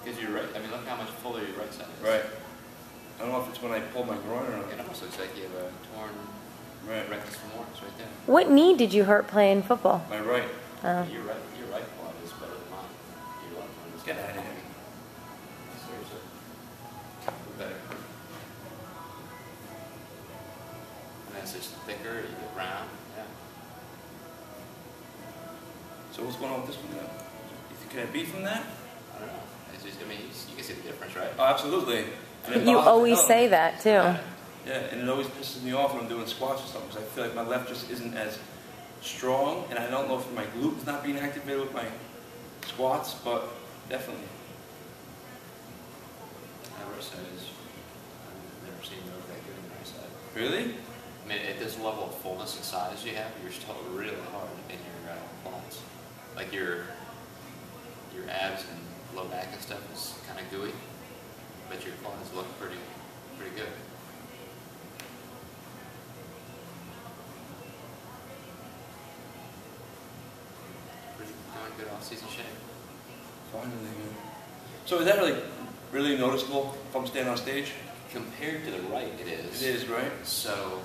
Because you're right. I mean, look how much fuller your right side is. Right. I don't know if it's when I pulled my groin or not. It almost looks like you have a torn rectus femoris right there. What knee did you hurt playing football? My right. Oh. Your right quad is better than mine. Your left one is Get out of here. Seriously. Better. And then it's just thicker, you get round. Yeah. So what's going on with this one now? Can it be from that? I don't know. It's just, I mean, you can see the difference, right? Oh, absolutely. You always say that too. Yeah, and it always pisses me off when I'm doing squats or something because I feel like my left just isn't as strong, and I don't know if my glute is not being activated with my squats, but definitely. My right side is, I've never seen you look that good on the right side. Really? I mean, at this level of fullness and size you have, you're still really hard in your quads. Like your abs and low back and stuff is kind of gooey, but your quads look pretty good. Doing good off-season shape. Finally, man. So is that really noticeable if I'm standing on stage? Compared to the right, it is. It is, right? So,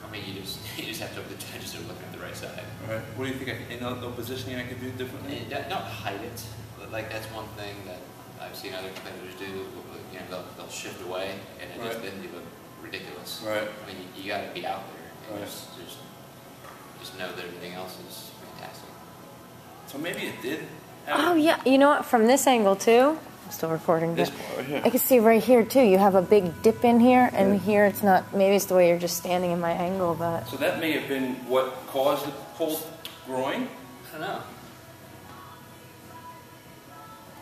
I mean, you just have to have the judges are looking at the right side. Right. What do you think? No positioning I could do differently? Not hide it. Like that's one thing that I've seen other competitors do. You know, they'll shift away, and it just then you look ridiculous. Right. I mean, you got to be out there and just know that everything else is fantastic. So maybe it did. Oh yeah, you know what? From this angle too. I'm still recording. This part right here. I can see right here too. You have a big dip in here, and here it's not. Maybe it's the way you're just standing in my angle, but. So that may have been what caused the pulled groin. I don't know.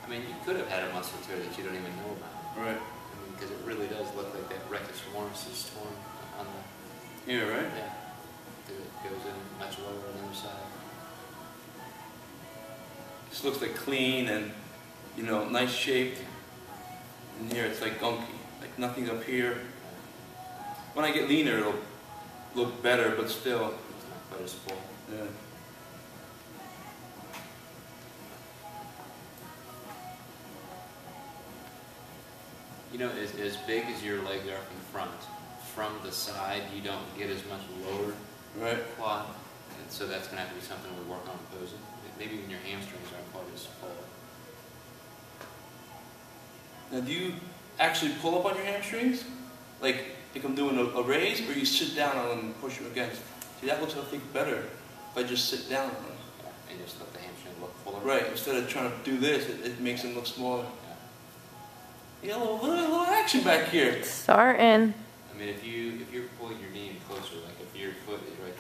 I mean, you could have had a muscle tear that you don't even know about. Right. I mean, because it really does look like that rectus femoris is torn on the. Here, right? Yeah. It goes in much lower on the other side. This looks like clean and, you know, nice shaped. And here it's like gunky, like nothing up here. When I get leaner, it'll look better, but still. It's not quite as full. Yeah. You know, as big as your legs are from the side, you don't get as much lower quad. And so that's going to have to be something we work on posing. Maybe when your hamstrings aren't quite as full. Now, do you actually pull up on your hamstrings? Like I'm doing a raise, or you sit down on them and push them against? See, that looks, I think, better if I just sit down on them. Yeah, and just let the hamstring look fuller. Right, instead of trying to do this, it makes them look smaller. Yeah. You know, a little action back here. Starting. I mean, if you're pulling your knee in closer, like if your foot is right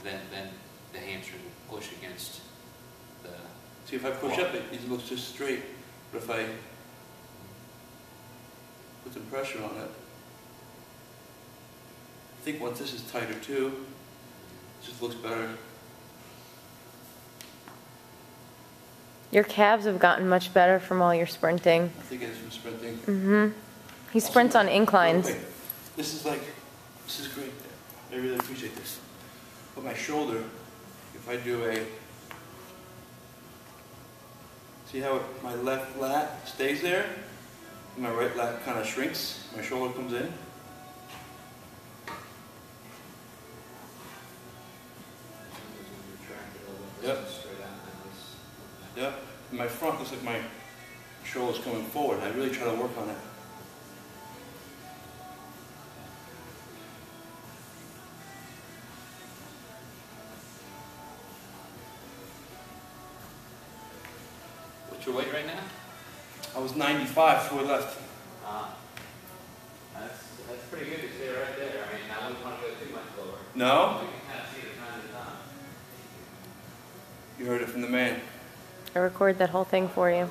there, then the hamstring will push against the. See, if I push up, it looks just straight. But if I put some pressure on it, I think once this is tighter too, it just looks better. Your calves have gotten much better from all your sprinting. I think it is from sprinting. Mm-hmm. He sprints on inclines. This is great. I really appreciate this. But my shoulder, if I do see how my left lat stays there? And my right lat kind of shrinks. My shoulder comes in. Yep. Yep. And my front looks like my shoulder's coming forward. I really try to work on it. What's your weight right now? I was 95 before we left. That's pretty good to stay right there. I mean, I wouldn't want to go too much lower. No? We can kind of see the time to time. You heard it from the man. I record that whole thing for you.